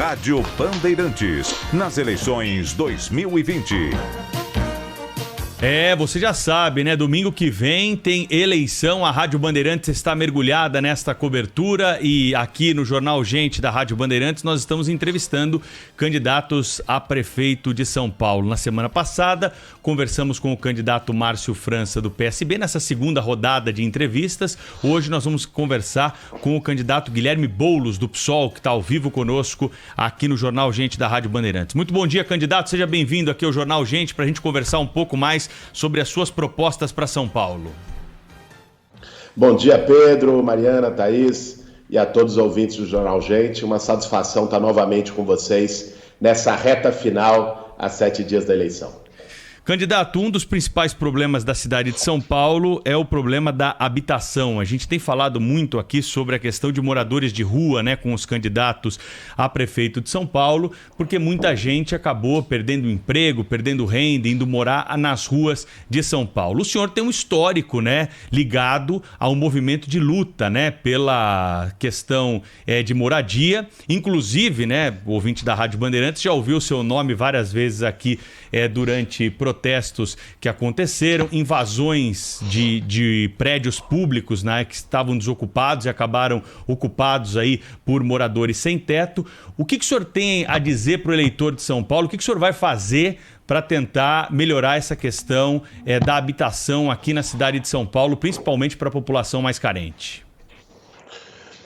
Rádio Bandeirantes, nas eleições 2020. Você já sabe, né? Domingo que vem tem eleição, a Rádio Bandeirantes está mergulhada nesta cobertura e aqui no Jornal Gente da Rádio Bandeirantes nós estamos entrevistando candidatos a prefeito de São Paulo. Na semana passada conversamos com o candidato Márcio França do PSB nessa segunda rodada de entrevistas. Hoje nós vamos conversar com o candidato Guilherme Boulos do PSOL, que está ao vivo conosco aqui no Jornal Gente da Rádio Bandeirantes. Muito bom dia, candidato, seja bem-vindo aqui ao Jornal Gente para a gente conversar um pouco mais sobre as suas propostas para São Paulo. Bom dia, Pedro, Mariana, Thaís e a todos os ouvintes do Jornal Gente. Uma satisfação estar novamente com vocês nessa reta final, a 7 dias da eleição. Candidato, um dos principais problemas da cidade de São Paulo é o problema da habitação. A gente tem falado muito aqui sobre a questão de moradores de rua, né, com os candidatos a prefeito de São Paulo, porque muita gente acabou perdendo emprego, perdendo renda, indo morar nas ruas de São Paulo. O senhor tem um histórico, né, ligado ao movimento de luta, né, pela questão de moradia. Inclusive, né, o ouvinte da Rádio Bandeirantes já ouviu o seu nome várias vezes aqui durante protestos que aconteceram, invasões de prédios públicos, né, que estavam desocupados e acabaram ocupados aí por moradores sem teto. O que o senhor tem a dizer para o eleitor de São Paulo? O que o senhor vai fazer para tentar melhorar essa questão da habitação aqui na cidade de São Paulo, principalmente para a população mais carente?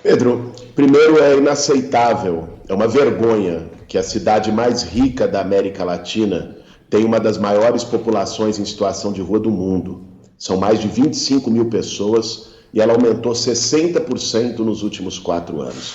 Pedro, primeiro é inaceitável, é uma vergonha que a cidade mais rica da América Latina tem uma das maiores populações em situação de rua do mundo. São mais de 25 mil pessoas e ela aumentou 60% nos últimos 4 anos.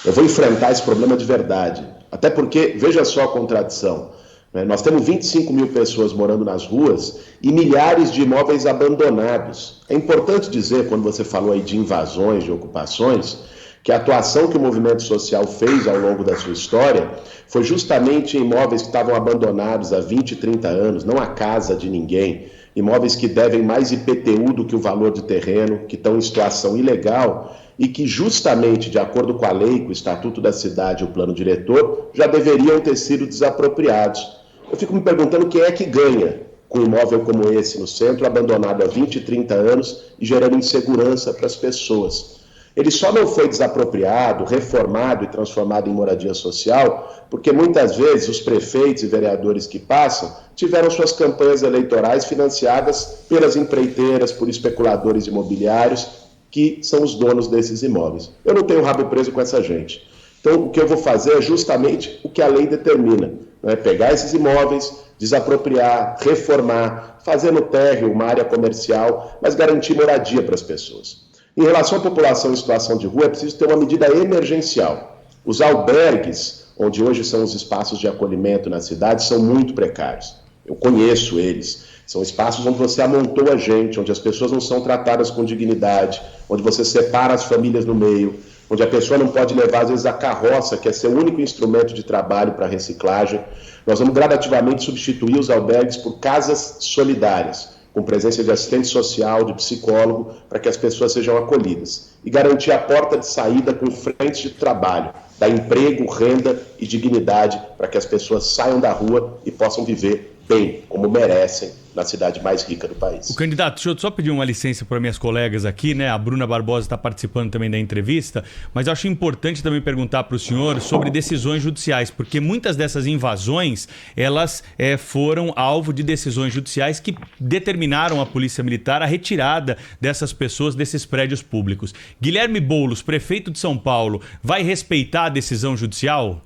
Eu vou enfrentar esse problema de verdade, até porque, veja só a contradição, né? Nós temos 25 mil pessoas morando nas ruas e milhares de imóveis abandonados. É importante dizer, quando você falou aí de invasões, de ocupações, que a atuação que o movimento social fez ao longo da sua história foi justamente em imóveis que estavam abandonados há 20, 30 anos, não a casa de ninguém, imóveis que devem mais IPTU do que o valor de terreno, que estão em situação ilegal e que justamente, de acordo com a lei, com o Estatuto da Cidade e o Plano Diretor, já deveriam ter sido desapropriados. Eu fico me perguntando quem é que ganha com um imóvel como esse no centro, abandonado há 20, 30 anos e gerando insegurança para as pessoas. Ele só não foi desapropriado, reformado e transformado em moradia social porque muitas vezes os prefeitos e vereadores que passam tiveram suas campanhas eleitorais financiadas pelas empreiteiras, por especuladores imobiliários, que são os donos desses imóveis. Eu não tenho rabo preso com essa gente. Então, o que eu vou fazer é justamente o que a lei determina, né? Pegar esses imóveis, desapropriar, reformar, fazer no térreo uma área comercial, mas garantir moradia para as pessoas. Em relação à população em situação de rua, é preciso ter uma medida emergencial. Os albergues, onde hoje são os espaços de acolhimento na cidade, são muito precários. Eu conheço eles. São espaços onde você amontoa gente, onde as pessoas não são tratadas com dignidade, onde você separa as famílias no meio, onde a pessoa não pode levar, às vezes, a carroça, que é seu único instrumento de trabalho para reciclagem. Nós vamos gradativamente substituir os albergues por casas solidárias, com presença de assistente social, de psicólogo, para que as pessoas sejam acolhidas. E garantir a porta de saída com frentes de trabalho, dar emprego, renda e dignidade para que as pessoas saiam da rua e possam viver bem, como merecem, na cidade mais rica do país. O candidato, deixa eu só pedir uma licença para minhas colegas aqui, né? A Bruna Barbosa está participando também da entrevista, mas eu acho importante também perguntar para o senhor sobre decisões judiciais, porque muitas dessas invasões, elas foram alvo de decisões judiciais que determinaram a Polícia Militar a retirada dessas pessoas desses prédios públicos. Guilherme Boulos, prefeito de São Paulo, vai respeitar a decisão judicial?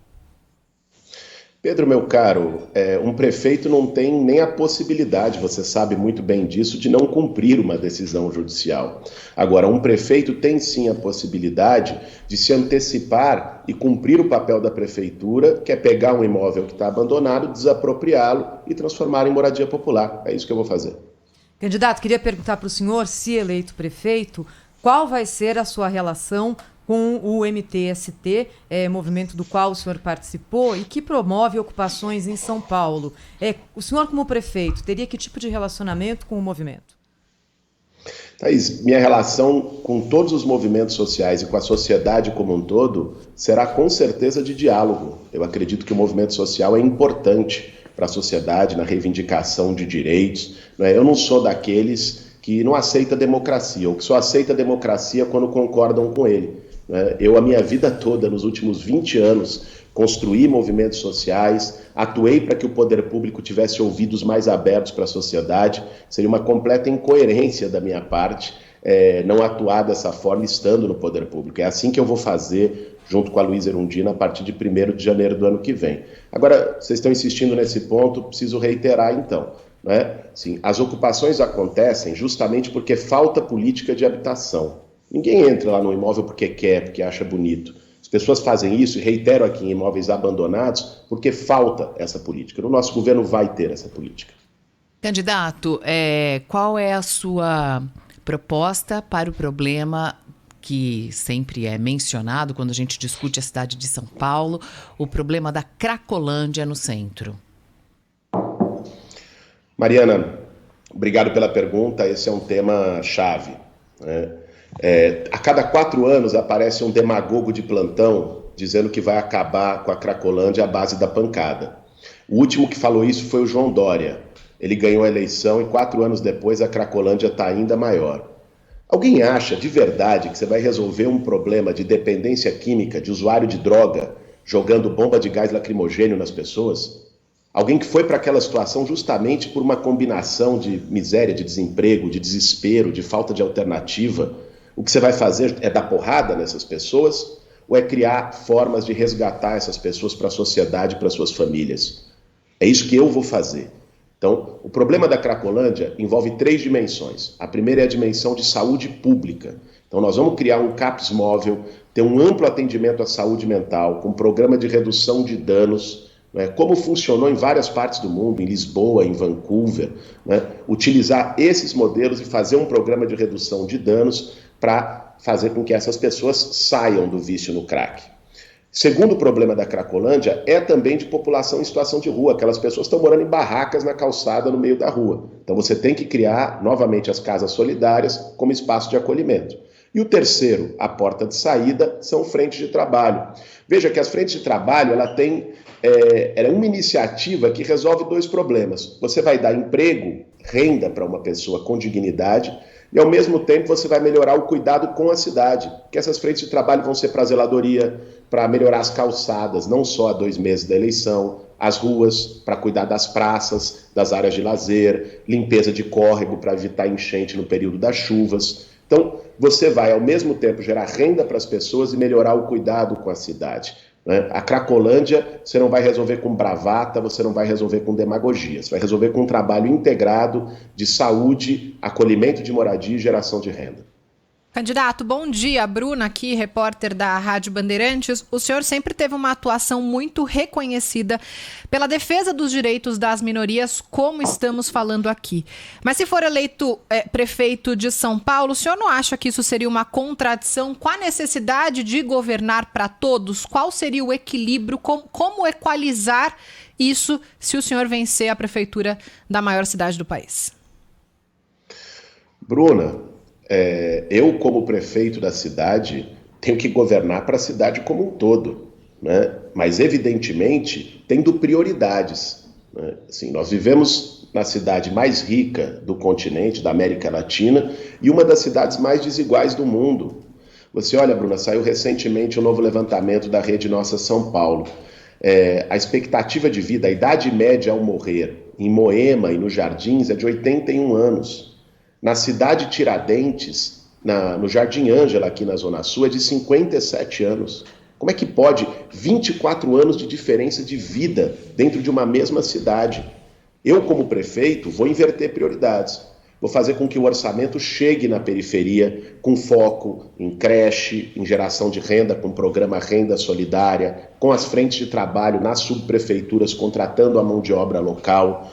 Pedro, meu caro, um prefeito não tem nem a possibilidade, você sabe muito bem disso, de não cumprir uma decisão judicial. Agora, um prefeito tem sim a possibilidade de se antecipar e cumprir o papel da prefeitura, que é pegar um imóvel que está abandonado, desapropriá-lo e transformar em moradia popular. É isso que eu vou fazer. Candidato, queria perguntar para o senhor, se eleito prefeito, qual vai ser a sua relação com o MTST, movimento do qual o senhor participou e que promove ocupações em São Paulo. O senhor, como prefeito, teria que tipo de relacionamento com o movimento? Thaís, minha relação com todos os movimentos sociais e com a sociedade como um todo será com certeza de diálogo. Eu acredito que o movimento social é importante para a sociedade na reivindicação de direitos. Eu não sou daqueles que não aceita democracia, ou que só aceita democracia quando concordam com ele. Eu, a minha vida toda, nos últimos 20 anos, construí movimentos sociais, atuei para que o poder público tivesse ouvidos mais abertos para a sociedade. Seria uma completa incoerência da minha parte não atuar dessa forma estando no poder público. É assim que eu vou fazer, junto com a Luísa Erundina, a partir de 1º de janeiro do ano que vem. Agora, vocês estão insistindo nesse ponto, preciso reiterar então. Sim, as ocupações acontecem justamente porque falta política de habitação. Ninguém entra lá no imóvel porque quer, porque acha bonito. As pessoas fazem isso, e reitero aqui, em imóveis abandonados, porque falta essa política. No nosso governo vai ter essa política. Candidato, qual é a sua proposta para o problema que sempre é mencionado quando a gente discute a cidade de São Paulo, o problema da Cracolândia no centro? Mariana, obrigado pela pergunta. Esse é um tema chave, a cada 4 anos aparece um demagogo de plantão dizendo que vai acabar com a Cracolândia à base da pancada. O último que falou isso foi o João Dória. Ele ganhou a eleição e 4 anos depois a Cracolândia está ainda maior. Alguém acha de verdade que você vai resolver um problema de dependência química, de usuário de droga, jogando bomba de gás lacrimogênio nas pessoas? Alguém que foi para aquela situação justamente por uma combinação de miséria, de desemprego, de desespero, de falta de alternativa. O que você vai fazer é dar porrada nessas pessoas ou é criar formas de resgatar essas pessoas para a sociedade, para suas famílias? É isso que eu vou fazer. Então, o problema da Cracolândia envolve 3 dimensões. A primeira é a dimensão de saúde pública. Então, nós vamos criar um CAPS móvel, ter um amplo atendimento à saúde mental, com um programa de redução de danos, como funcionou em várias partes do mundo, em Lisboa, em Vancouver, utilizar esses modelos e fazer um programa de redução de danos para fazer com que essas pessoas saiam do vício no crack. Segundo problema da Cracolândia é também de população em situação de rua. Aquelas pessoas estão morando em barracas na calçada, no meio da rua. Então você tem que criar novamente as casas solidárias como espaço de acolhimento. E o terceiro, a porta de saída, são frentes de trabalho. Veja que as frentes de trabalho, ela é uma iniciativa que resolve 2 problemas. Você vai dar emprego, renda para uma pessoa com dignidade, e ao mesmo tempo você vai melhorar o cuidado com a cidade, que essas frentes de trabalho vão ser para a zeladoria, para melhorar as calçadas, não só há 2 meses da eleição, as ruas, para cuidar das praças, das áreas de lazer, limpeza de córrego para evitar enchente no período das chuvas. Então, você vai ao mesmo tempo gerar renda para as pessoas e melhorar o cuidado com a cidade. A Cracolândia você não vai resolver com bravata, você não vai resolver com demagogia, você vai resolver com um trabalho integrado de saúde, acolhimento de moradia e geração de renda. Candidato, bom dia. Bruna aqui, repórter da Rádio Bandeirantes. O senhor sempre teve uma atuação muito reconhecida pela defesa dos direitos das minorias, como estamos falando aqui. Mas se for eleito prefeito de São Paulo, o senhor não acha que isso seria uma contradição com a necessidade de governar para todos? Qual seria o equilíbrio? Como equalizar isso se o senhor vencer a prefeitura da maior cidade do país? Bruna, eu, como prefeito da cidade, tenho que governar para a cidade como um todo, mas, evidentemente, tendo prioridades. Assim, nós vivemos na cidade mais rica do continente, da América Latina, e uma das cidades mais desiguais do mundo. Você olha, Bruna, saiu recentemente um novo levantamento da Rede Nossa São Paulo. A expectativa de vida, a idade média ao morrer, em Moema e nos Jardins, é de 81 anos. Na cidade Tiradentes, no Jardim Ângela, aqui na Zona Sul, é de 57 anos. Como é que pode 24 anos de diferença de vida dentro de uma mesma cidade? Eu, como prefeito, vou inverter prioridades. Vou fazer com que o orçamento chegue na periferia com foco em creche, em geração de renda, com o programa Renda Solidária, com as frentes de trabalho nas subprefeituras, contratando a mão de obra local,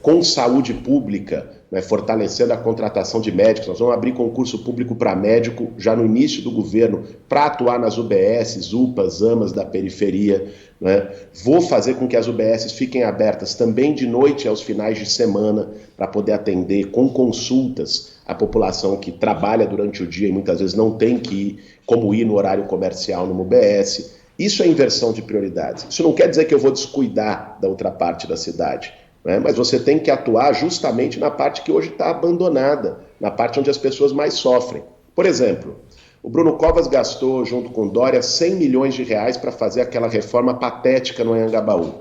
com saúde pública, né, fortalecendo a contratação de médicos. Nós vamos abrir concurso público para médico já no início do governo, para atuar nas UBSs, UPAs, AMAs da periferia, né? Vou fazer com que as UBSs fiquem abertas também de noite aos finais de semana, para poder atender com consultas a população que trabalha durante o dia e muitas vezes não tem que ir, como ir no horário comercial numa UBS. Isso é inversão de prioridades. Isso não quer dizer que eu vou descuidar da outra parte da cidade, né? Mas você tem que atuar justamente na parte que hoje está abandonada, na parte onde as pessoas mais sofrem. Por exemplo, o Bruno Covas gastou, junto com Dória, 100 milhões de reais para fazer aquela reforma patética no Anhangabaú.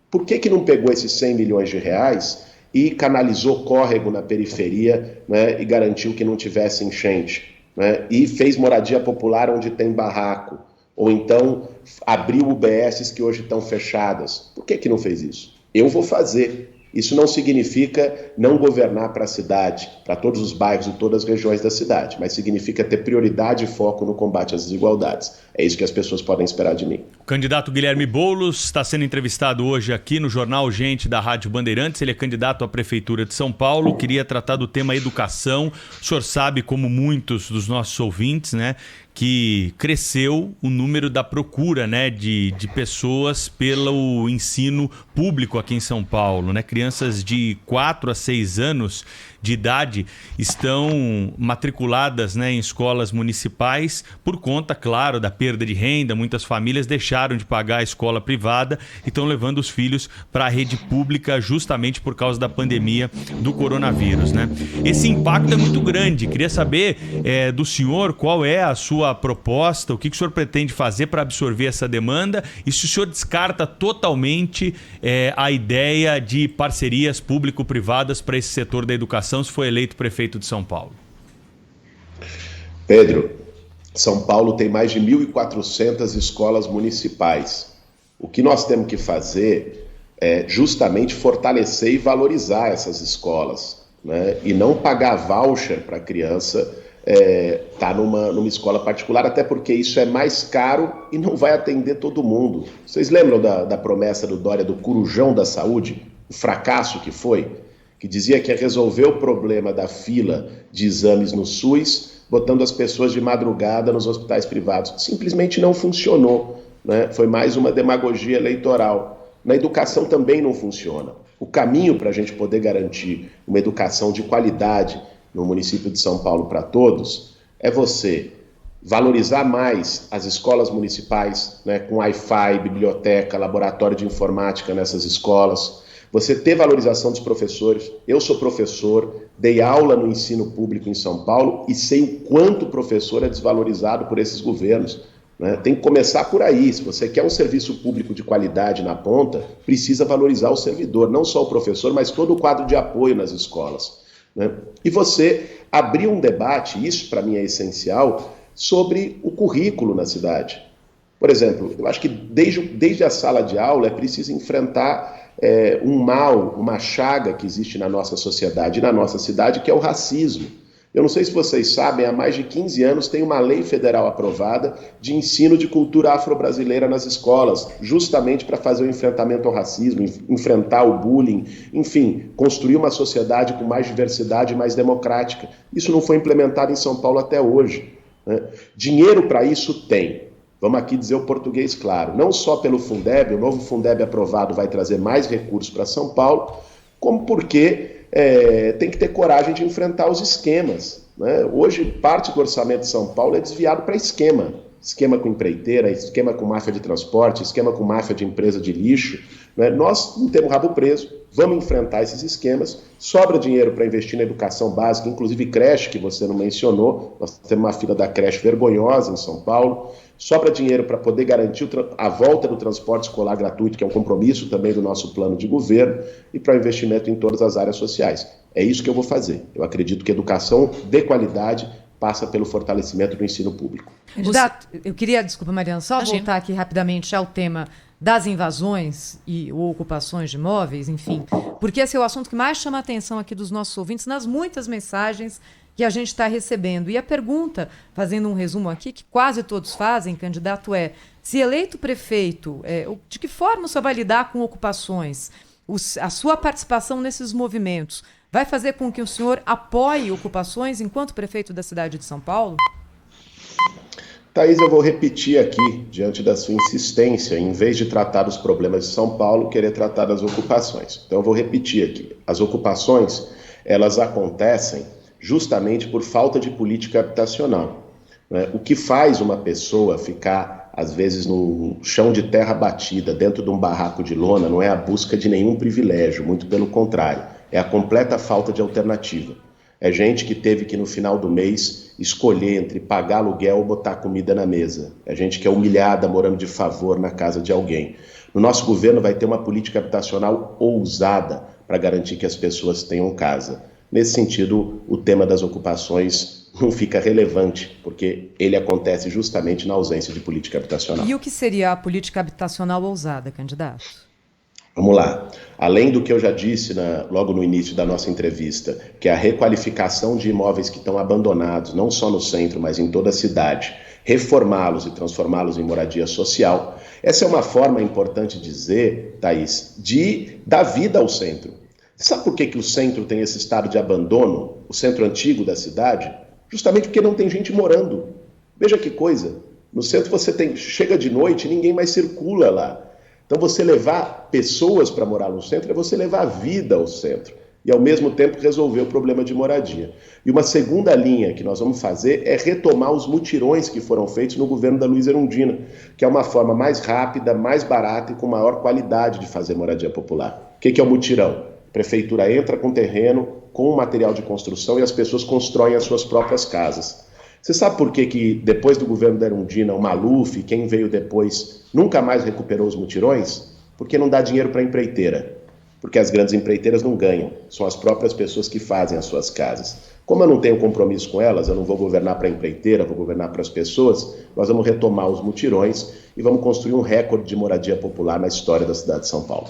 Por que não pegou esses 100 milhões de reais e canalizou córrego na periferia, né, e garantiu que não tivesse enchente, né, e fez moradia popular onde tem barraco, ou então abriu UBSs que hoje estão fechadas? Por que não fez isso? Eu vou fazer. Isso não significa não governar para a cidade, para todos os bairros e todas as regiões da cidade, mas significa ter prioridade e foco no combate às desigualdades. É isso que as pessoas podem esperar de mim. O candidato Guilherme Boulos está sendo entrevistado hoje aqui no Jornal Gente da Rádio Bandeirantes. Ele é candidato à Prefeitura de São Paulo. Queria tratar do tema educação. O senhor sabe, como muitos dos nossos ouvintes, né, que cresceu o número da procura, né, de pessoas pelo ensino público aqui em São Paulo, né? Crianças de 4 a 6 anos de idade estão matriculadas, né, em escolas municipais por conta, claro, da perda de renda. Muitas famílias deixaram de pagar a escola privada e estão levando os filhos para a rede pública justamente por causa da pandemia do coronavírus, né? Esse impacto é muito grande. Queria saber do senhor qual é a sua proposta, o que o senhor pretende fazer para absorver essa demanda e se o senhor descarta totalmente a ideia de parcerias público-privadas para esse setor da educação, se for eleito prefeito de São Paulo. Pedro, São Paulo tem mais de 1.400 escolas municipais. O que nós temos que fazer é justamente fortalecer e valorizar essas escolas, né? E não pagar voucher para a criança estar numa escola particular, até porque isso é mais caro e não vai atender todo mundo. Vocês lembram da promessa do Dória do Corujão da Saúde? O fracasso que foi? Que dizia que ia resolver o problema da fila de exames no SUS, botando as pessoas de madrugada nos hospitais privados. Simplesmente não funcionou, né? Foi mais uma demagogia eleitoral. Na educação também não funciona. O caminho para a gente poder garantir uma educação de qualidade no município de São Paulo para todos é você valorizar mais as escolas municipais, né, com Wi-Fi, biblioteca, laboratório de informática nessas escolas. Você ter valorização dos professores. Eu sou professor, dei aula no ensino público em São Paulo e sei o quanto o professor é desvalorizado por esses governos, né? Tem que começar por aí. Se você quer um serviço público de qualidade na ponta, precisa valorizar o servidor, não só o professor, mas todo o quadro de apoio nas escolas, né? E você abrir um debate, isso para mim é essencial, sobre o currículo na cidade. Por exemplo, eu acho que desde a sala de aula é preciso enfrentar um mal, uma chaga que existe na nossa sociedade e na nossa cidade, que é o racismo. Eu não sei se vocês sabem, há mais de 15 anos tem uma lei federal aprovada de ensino de cultura afro-brasileira nas escolas, justamente para fazer o enfrentamento ao racismo, enfrentar o bullying, enfim, construir uma sociedade com mais diversidade e mais democrática. Isso não foi implementado em São Paulo até hoje, né? Dinheiro para isso tem. Vamos aqui dizer o português claro, não só pelo Fundeb, o novo Fundeb aprovado vai trazer mais recursos para São Paulo, como porque tem que ter coragem de enfrentar os esquemas, né? Hoje, parte do orçamento de São Paulo é desviado para esquema com empreiteira, esquema com máfia de transporte, esquema com máfia de empresa de lixo, né? Nós não temos rabo preso, vamos enfrentar esses esquemas, sobra dinheiro para investir na educação básica, inclusive creche, que você não mencionou, nós temos uma fila da creche vergonhosa em São Paulo, sobra dinheiro para poder garantir a volta do transporte escolar gratuito, que é um compromisso também do nosso plano de governo, e para o investimento em todas as áreas sociais. É isso que eu vou fazer. Eu acredito que educação de qualidade passa pelo fortalecimento do ensino público. Candidato, eu queria, desculpa, Mariana, só voltar aqui rapidamente ao tema das invasões ou ocupações de imóveis, enfim, porque esse é o assunto que mais chama a atenção aqui dos nossos ouvintes nas muitas mensagens que a gente está recebendo. E a pergunta, fazendo um resumo aqui, que quase todos fazem, candidato, se eleito prefeito, de que forma o senhor vai lidar com ocupações? A sua participação nesses movimentos vai fazer com que o senhor apoie ocupações enquanto prefeito da cidade de São Paulo? Thaís, eu vou repetir aqui, diante da sua insistência, em vez de tratar os problemas de São Paulo, querer tratar das ocupações. Então eu vou repetir aqui. As ocupações, elas acontecem justamente por falta de política habitacional, né? O que faz uma pessoa ficar, às vezes, no chão de terra batida, dentro de um barraco de lona, não é a busca de nenhum privilégio, muito pelo contrário, é a completa falta de alternativa. É gente que teve que, no final do mês, escolher entre pagar aluguel ou botar comida na mesa. É gente que é humilhada, morando de favor na casa de alguém. No nosso governo vai ter uma política habitacional ousada para garantir que as pessoas tenham casa. Nesse sentido, o tema das ocupações não fica relevante, porque ele acontece justamente na ausência de política habitacional. E o que seria a política habitacional ousada, candidato? Vamos lá. Além do que eu já disse logo no início da nossa entrevista, que é a requalificação de imóveis que estão abandonados, não só no centro, mas em toda a cidade, reformá-los e transformá-los em moradia social, essa é uma forma, importante dizer, Thaís, de dar vida ao centro. Sabe por que o centro tem esse estado de abandono, o centro antigo da cidade? Justamente porque não tem gente morando. Veja que coisa. No centro chega de noite e ninguém mais circula lá. Então você levar pessoas para morar no centro é você levar a vida ao centro e ao mesmo tempo resolver o problema de moradia. E uma segunda linha que nós vamos fazer é retomar os mutirões que foram feitos no governo da Luiza Erundina, que é uma forma mais rápida, mais barata e com maior qualidade de fazer moradia popular. O que é o mutirão? A prefeitura entra com terreno, com material de construção e as pessoas constroem as suas próprias casas. Você sabe por que depois do governo da Erundina, o Maluf, quem veio depois, nunca mais recuperou os mutirões? Porque não dá dinheiro para a empreiteira. Porque as grandes empreiteiras não ganham. São as próprias pessoas que fazem as suas casas. Como eu não tenho compromisso com elas, eu não vou governar para a empreiteira, vou governar para as pessoas, nós vamos retomar os mutirões e vamos construir um recorde de moradia popular na história da cidade de São Paulo.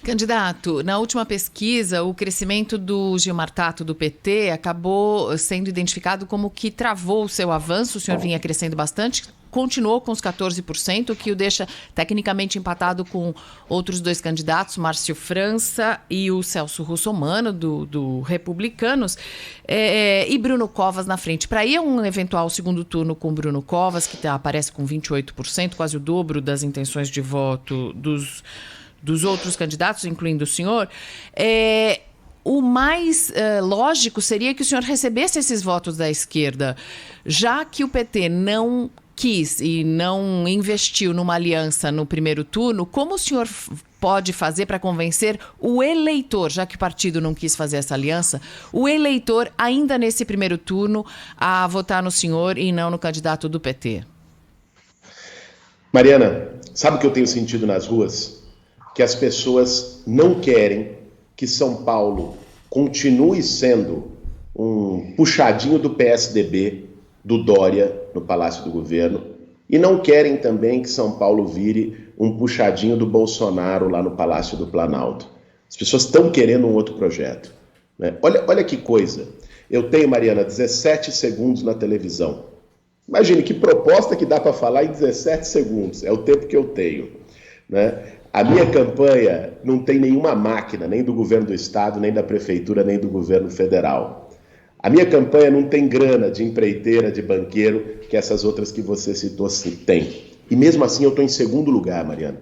Candidato, na última pesquisa, o crescimento do Gilmar Tato do PT acabou sendo identificado como que travou o seu avanço. O senhor vinha crescendo bastante, continuou com os 14%, o que o deixa tecnicamente empatado com outros dois candidatos, Márcio França e o Celso Russomano, do Republicanos, e Bruno Covas na frente. Para ir a um eventual segundo turno com Bruno Covas, que aparece com 28%, quase o dobro das intenções de voto dos outros candidatos, incluindo o senhor, o mais lógico seria que o senhor recebesse esses votos da esquerda, já que o PT não quis e não investiu numa aliança no primeiro turno. Como o senhor pode fazer para convencer o eleitor, já que o partido não quis fazer essa aliança, o eleitor ainda nesse primeiro turno a votar no senhor e não no candidato do PT? Mariana, sabe o que eu tenho sentido nas ruas? Que as pessoas não querem que São Paulo continue sendo um puxadinho do PSDB, do Dória, no Palácio do Governo, e não querem também que São Paulo vire um puxadinho do Bolsonaro lá no Palácio do Planalto. As pessoas estão querendo um outro projeto, né? Olha que coisa. Eu tenho, Mariana, 17 segundos na televisão. Imagine que proposta que dá para falar em 17 segundos. É o tempo que eu tenho, né? A minha campanha não tem nenhuma máquina, nem do governo do estado, nem da prefeitura, nem do governo federal. A minha campanha não tem grana de empreiteira, de banqueiro, que essas outras que você citou têm. E mesmo assim eu estou em segundo lugar, Mariana.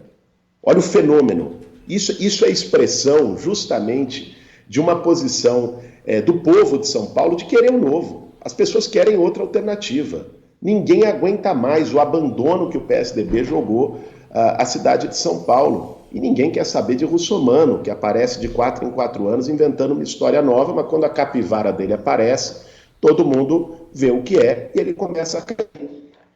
Olha o fenômeno. Isso é expressão justamente de uma posição do povo de São Paulo de querer um novo. As pessoas querem outra alternativa. Ninguém aguenta mais o abandono que o PSDB jogou a cidade de São Paulo. E ninguém quer saber de Russomano, que aparece de 4 em 4 anos inventando uma história nova, mas quando a capivara dele aparece, todo mundo vê o que é e ele começa a cair.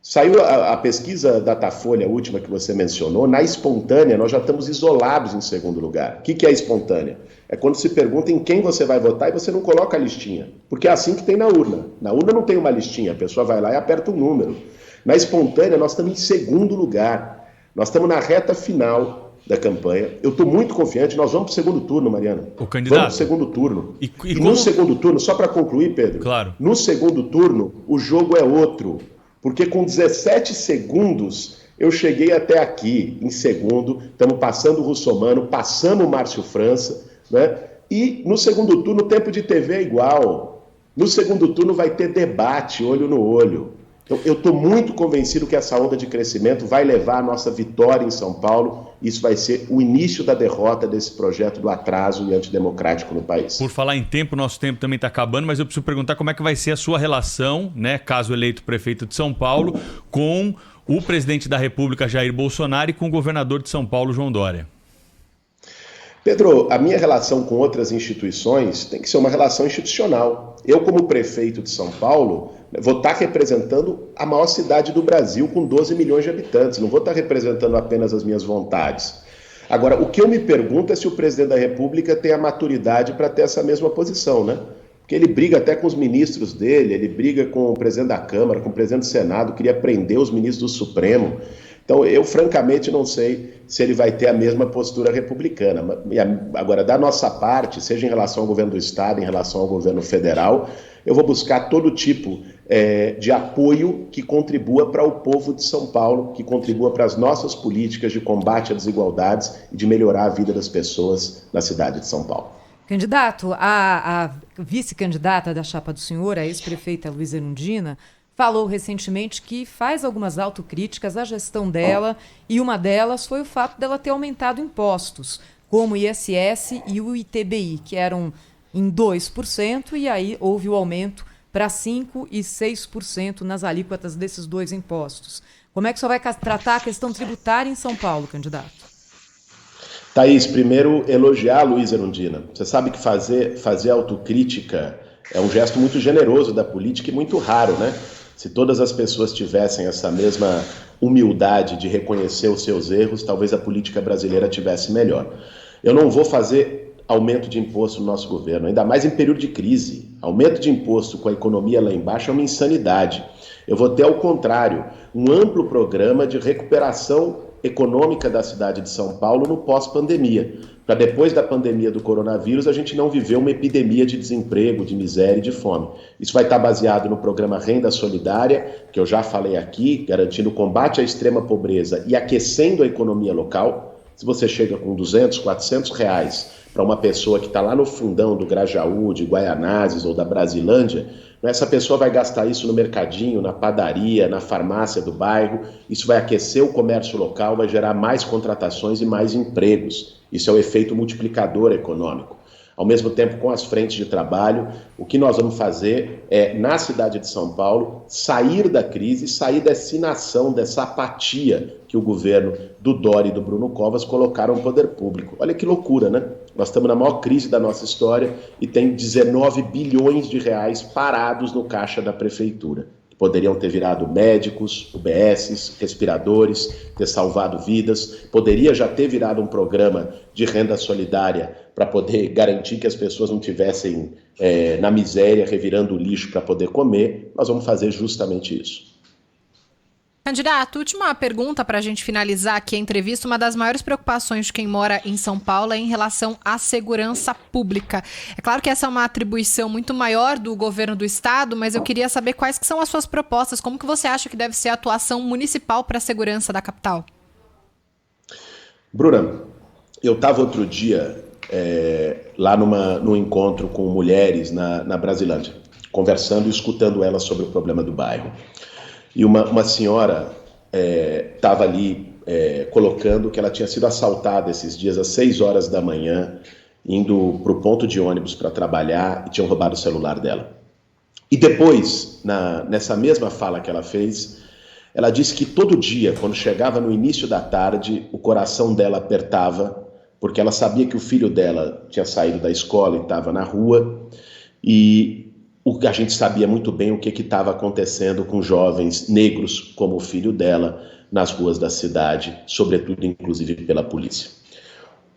Saiu a pesquisa Datafolha, a última que você mencionou, na espontânea nós já estamos isolados em segundo lugar. O que é espontânea? É quando se pergunta em quem você vai votar e você não coloca a listinha, porque é assim que tem na urna. Na urna não tem uma listinha, a pessoa vai lá e aperta um número. Na espontânea nós estamos em segundo lugar. Nós estamos na reta final da campanha. Eu estou muito confiante. Nós vamos para o segundo turno, Mariana. O candidato. Vamos para o segundo turno. E como... no segundo turno, só para concluir, Pedro, claro. No segundo turno, o jogo é outro. Porque com 17 segundos, eu cheguei até aqui, em segundo. Estamos passando o Russomano, passando o Márcio França, né? E no segundo turno o tempo de TV é igual. No segundo turno vai ter debate, olho no olho. Então, eu estou muito convencido que essa onda de crescimento vai levar a nossa vitória em São Paulo. Isso vai ser o início da derrota desse projeto do atraso e antidemocrático no país. Por falar em tempo, nosso tempo também está acabando, mas eu preciso perguntar como é que vai ser a sua relação, né, caso eleito prefeito de São Paulo, com o presidente da República, Jair Bolsonaro, e com o governador de São Paulo, João Dória. Pedro, a minha relação com outras instituições tem que ser uma relação institucional. Eu, como prefeito de São Paulo, vou estar representando a maior cidade do Brasil com 12 milhões de habitantes. Não vou estar representando apenas as minhas vontades. Agora, o que eu me pergunto é se o presidente da República tem a maturidade para ter essa mesma posição, né? Porque ele briga até com os ministros dele, ele briga com o presidente da Câmara, com o presidente do Senado, queria prender os ministros do Supremo. Então, eu francamente não sei se ele vai ter a mesma postura republicana. Agora, da nossa parte, seja em relação ao governo do Estado, em relação ao governo federal, eu vou buscar todo tipo de apoio que contribua para o povo de São Paulo, que contribua para as nossas políticas de combate a desigualdades e de melhorar a vida das pessoas na cidade de São Paulo. Candidato, a vice-candidata da chapa do senhor, a ex-prefeita Luiza Erundina, falou recentemente que faz algumas autocríticas à gestão dela, e uma delas foi o fato dela ter aumentado impostos, como o ISS e o ITBI, que eram em 2%, e aí houve o aumento para 5% e 6% nas alíquotas desses dois impostos. Como é que o senhor vai tratar a questão tributária em São Paulo, candidato? Thaís, primeiro elogiar a Luiza Erundina. Você sabe que fazer autocrítica é um gesto muito generoso da política e muito raro, né? Se todas as pessoas tivessem essa mesma humildade de reconhecer os seus erros, talvez a política brasileira tivesse melhor. Eu não vou fazer aumento de imposto no nosso governo, ainda mais em período de crise. Aumento de imposto com a economia lá embaixo é uma insanidade. Eu vou ter, ao contrário, um amplo programa de recuperação econômica da cidade de São Paulo no pós-pandemia, para depois da pandemia do coronavírus a gente não viver uma epidemia de desemprego, de miséria e de fome. Isso vai estar baseado no programa Renda Solidária, que eu já falei aqui, garantindo o combate à extrema pobreza e aquecendo a economia local. Se você chega com 200, 400 reais para uma pessoa que está lá no fundão do Grajaú, de Guaianazes ou da Brasilândia, essa pessoa vai gastar isso no mercadinho, na padaria, na farmácia do bairro. Isso vai aquecer o comércio local, vai gerar mais contratações e mais empregos. Isso é o efeito multiplicador econômico. Ao mesmo tempo, com as frentes de trabalho, o que nós vamos fazer é, na cidade de São Paulo, sair da crise, sair dessa inação, dessa apatia que o governo do Dória e do Bruno Covas colocaram no poder público. Olha que loucura, né? Nós estamos na maior crise da nossa história e tem 19 bilhões de reais parados no caixa da prefeitura. Poderiam ter virado médicos, UBSs, respiradores, ter salvado vidas. Poderia já ter virado um programa de renda solidária para poder garantir que as pessoas não estivessem na miséria, revirando o lixo para poder comer. Nós vamos fazer justamente isso. Candidato, última pergunta para a gente finalizar aqui a entrevista. Uma das maiores preocupações de quem mora em São Paulo é em relação à segurança pública. É claro que essa é uma atribuição muito maior do governo do estado, mas eu queria saber quais que são as suas propostas. Como que você acha que deve ser a atuação municipal para a segurança da capital? Bruna, eu estava outro dia lá num encontro com mulheres na Brasilândia, conversando e escutando elas sobre o problema do bairro. E uma senhora estava ali colocando que ela tinha sido assaltada esses dias às 6 horas da manhã, indo para o ponto de ônibus para trabalhar, e tinham roubado o celular dela. E depois, nessa mesma fala que ela fez, ela disse que todo dia, quando chegava no início da tarde, o coração dela apertava, porque ela sabia que o filho dela tinha saído da escola e estava na rua, e a gente sabia muito bem o que estava acontecendo com jovens negros, como o filho dela, nas ruas da cidade, sobretudo, inclusive, pela polícia.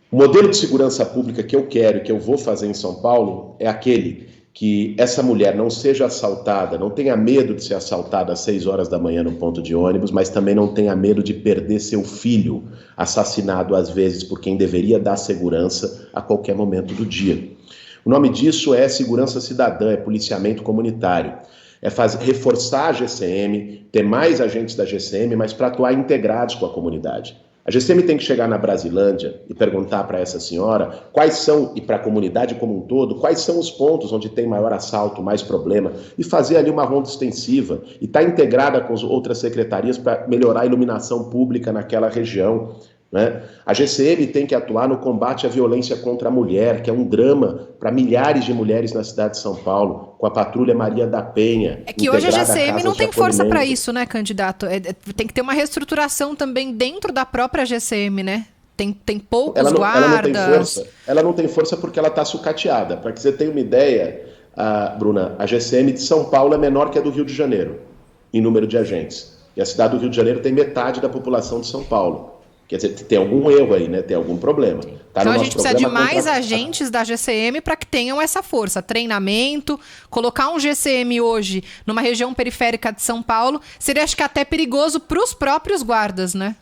O modelo de segurança pública que eu quero e que eu vou fazer em São Paulo é aquele que essa mulher não seja assaltada, não tenha medo de ser assaltada às 6 horas da manhã no ponto de ônibus, mas também não tenha medo de perder seu filho, assassinado às vezes por quem deveria dar segurança a qualquer momento do dia. O nome disso é segurança cidadã, é policiamento comunitário. É reforçar a GCM, ter mais agentes da GCM, mas para atuar integrados com a comunidade. A GCM tem que chegar na Brasilândia e perguntar para essa senhora quais são, e para a comunidade como um todo, quais são os pontos onde tem maior assalto, mais problema, e fazer ali uma ronda extensiva e estar integrada com as outras secretarias para melhorar a iluminação pública naquela região. Né? A GCM tem que atuar no combate à violência contra a mulher, que é um drama para milhares de mulheres na cidade de São Paulo, com a Patrulha Maria da Penha. É que hoje a GCM não tem força para isso, né, candidato? Tem que ter uma reestruturação também dentro da própria GCM, né? Tem poucos guardas. Ela não tem força porque ela está sucateada. Para que você tenha uma ideia, Bruna, a GCM de São Paulo é menor que a do Rio de Janeiro, em número de agentes. E a cidade do Rio de Janeiro tem metade da população de São Paulo. Quer dizer, tem algum erro aí, né? Tem algum problema. Então a gente precisa de mais agentes da GCM para que tenham essa força, treinamento, colocar um GCM hoje numa região periférica de São Paulo, seria acho que até perigoso para os próprios guardas, né?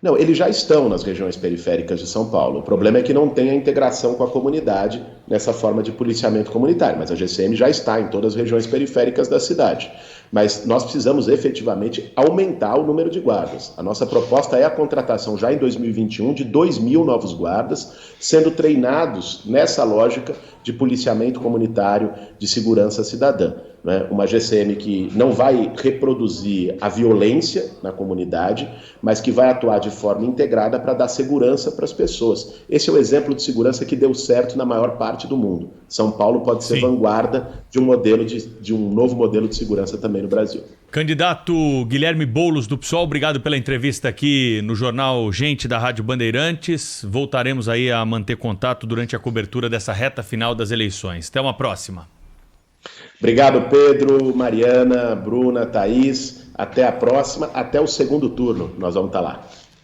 Não, eles já estão nas regiões periféricas de São Paulo. O problema é que não tem a integração com a comunidade nessa forma de policiamento comunitário, mas a GCM já está em todas as regiões periféricas da cidade. Mas nós precisamos efetivamente aumentar o número de guardas. A nossa proposta é a contratação já em 2021 de 2.000 novos guardas, sendo treinados nessa lógica de policiamento comunitário, de segurança cidadã. Né? Uma GCM que não vai reproduzir a violência na comunidade, mas que vai atuar de forma integrada para dar segurança para as pessoas. Esse é o exemplo de segurança que deu certo na maior parte do mundo. São Paulo pode ser vanguarda de um novo modelo de segurança também no Brasil. Candidato Guilherme Boulos do PSOL, obrigado pela entrevista aqui no Jornal Gente da Rádio Bandeirantes. Voltaremos aí a manter contato durante a cobertura dessa reta final das eleições. Até uma próxima. Obrigado, Pedro, Mariana, Bruna, Thaís. Até a próxima, até o segundo turno. Nós vamos estar lá.